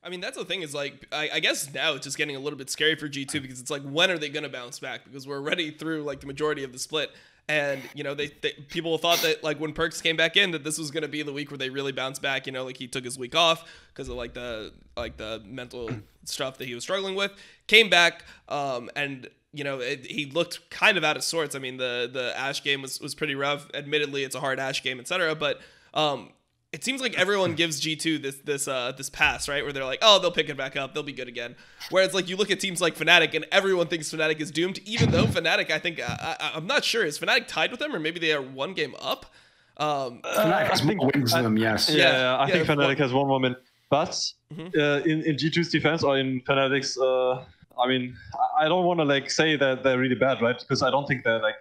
I mean, that's the thing is like, I guess now it's just getting a little bit scary for G2 because it's like, when are they going to bounce back? Because we're already through like the majority of the split. And, you know, people thought that like when Perkz came back in, that this was going to be the week where they really bounced back. You know, like he took his week off because of like the mental stuff that he was struggling with, came back. And, you know, he looked kind of out of sorts. I mean, the Ashe game was pretty rough. Admittedly, it's a hard Ashe game, etc. But, it seems like everyone gives G2 this pass, right? Where they're like, oh, they'll pick it back up, they'll be good again. Whereas like you look at teams like Fnatic, and everyone thinks Fnatic is doomed, even though Fnatic, I think, I'm not sure, is Fnatic tied with them, or maybe they are one game up? Fnatic has more wins than them, yes. Yeah, I think Fnatic has one more win. But in G2's defense, or in Fnatic's, I mean, I don't want to like say that they're really bad, right? Because I don't think they're like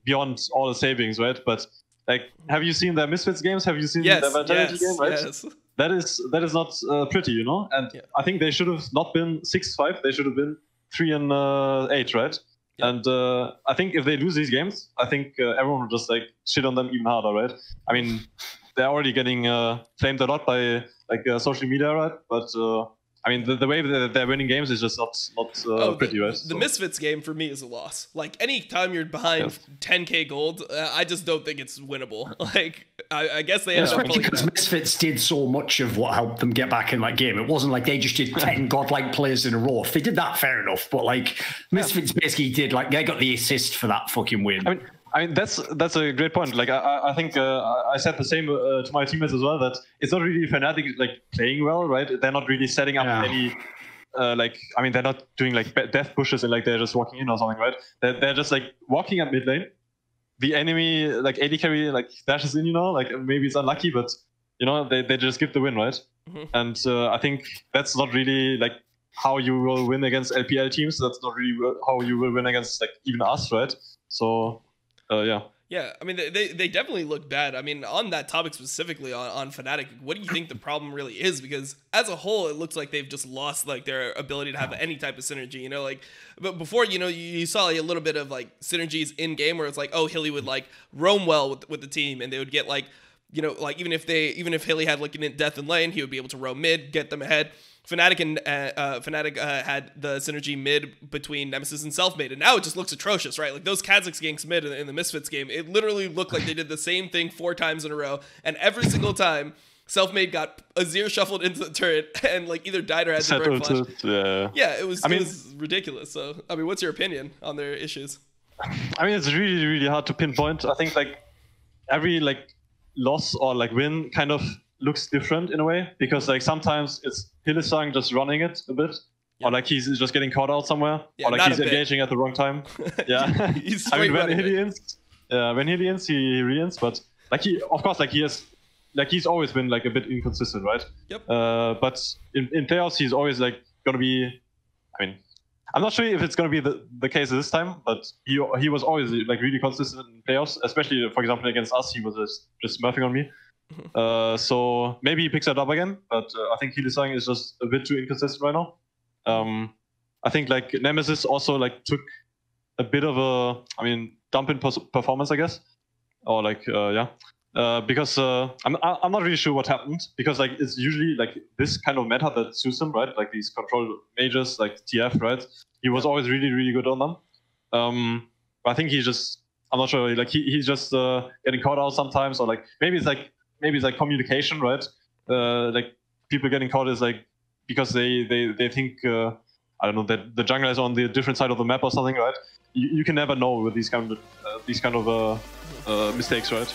beyond all the savings, right? But like, have you seen their Misfits games? Have you seen their Vitality game? Right. Yes. That is not pretty, you know. And I think they should have not been 6-5. They should have been 3-8, right? Yeah. And I think if they lose these games, I think everyone will just like shit on them even harder, right? I mean, they're already getting flamed a lot by like social media, right? But I mean, the way that they're winning games is just not pretty, right? The Misfits game for me is a loss. Like, any time you're behind 10k gold, I just don't think it's winnable. Like, I guess they ended up pulling because Misfits did so much of what helped them get back in that game. It wasn't like they just did 10 godlike players in a row. If they did that, fair enough. But like, Misfits basically did, like, they got the assist for that fucking win. I mean, that's a great point. Like, I think I said the same to my teammates as well, that it's not really Fnatic like playing well, right? They're not really setting up any like, I mean, they're not doing like death pushes and like they're just walking in or something, right? They're just like walking at mid lane. The enemy like AD carry like dashes in, you know, like maybe it's unlucky, but you know they just give the win, right? And I think that's not really like how you will win against LPL teams. That's not really how you will win against like even us, right? So. Yeah, I mean, they definitely look bad. I mean, on that topic specifically, on Fnatic, what do you think the problem really is? Because as a whole, it looks like they've just lost like their ability to have any type of synergy, you know? Like, but before, you know, you saw like, a little bit of like synergies in game where it's like, oh, Hilly would like roam well with the team, and they would get like, you know, like even if Hilly had like an death in lane, he would be able to roam mid, get them ahead. Fnatic had the synergy mid between Nemesis and Selfmade, and now it just looks atrocious, right? Like those Kha'Zix ganks mid in the Misfits game, it literally looked like they did the same thing 4 times in a row, and every single time Selfmade got Azir shuffled into the turret and like either died or had the burn flash. Yeah, it was ridiculous. So, I mean, what's your opinion on their issues? I mean, it's really, really hard to pinpoint. I think like every like loss or like win kind of looks different in a way, because like sometimes it's Hylissang just running it a bit, or like he's just getting caught out somewhere, or like he's engaging at the wrong time. Yeah, I mean when Hilly ins, he re-ins, but like of course he's always been like a bit inconsistent, right? Yep. But in playoffs he's always like gonna be. I mean, I'm not sure if it's gonna be the case this time, but he was always like really consistent in playoffs, especially for example against us. He was just smurfing on me. So maybe he picks that up again, but I think Hylissang is just a bit too inconsistent right now. I think like Nemesis also like took a bit of a, dump in performance, I guess, or like because I'm not really sure what happened, because like it's usually like this kind of meta that suits him, right? Like these control mages like TF, right? He was always really, really good on them. But I think I'm not sure, like he's just getting caught out sometimes, or like maybe it's like communication, right? Like people getting caught is like because they think I don't know, that the jungler is on the different side of the map or something, right? You can never know with these kind of mistakes, right?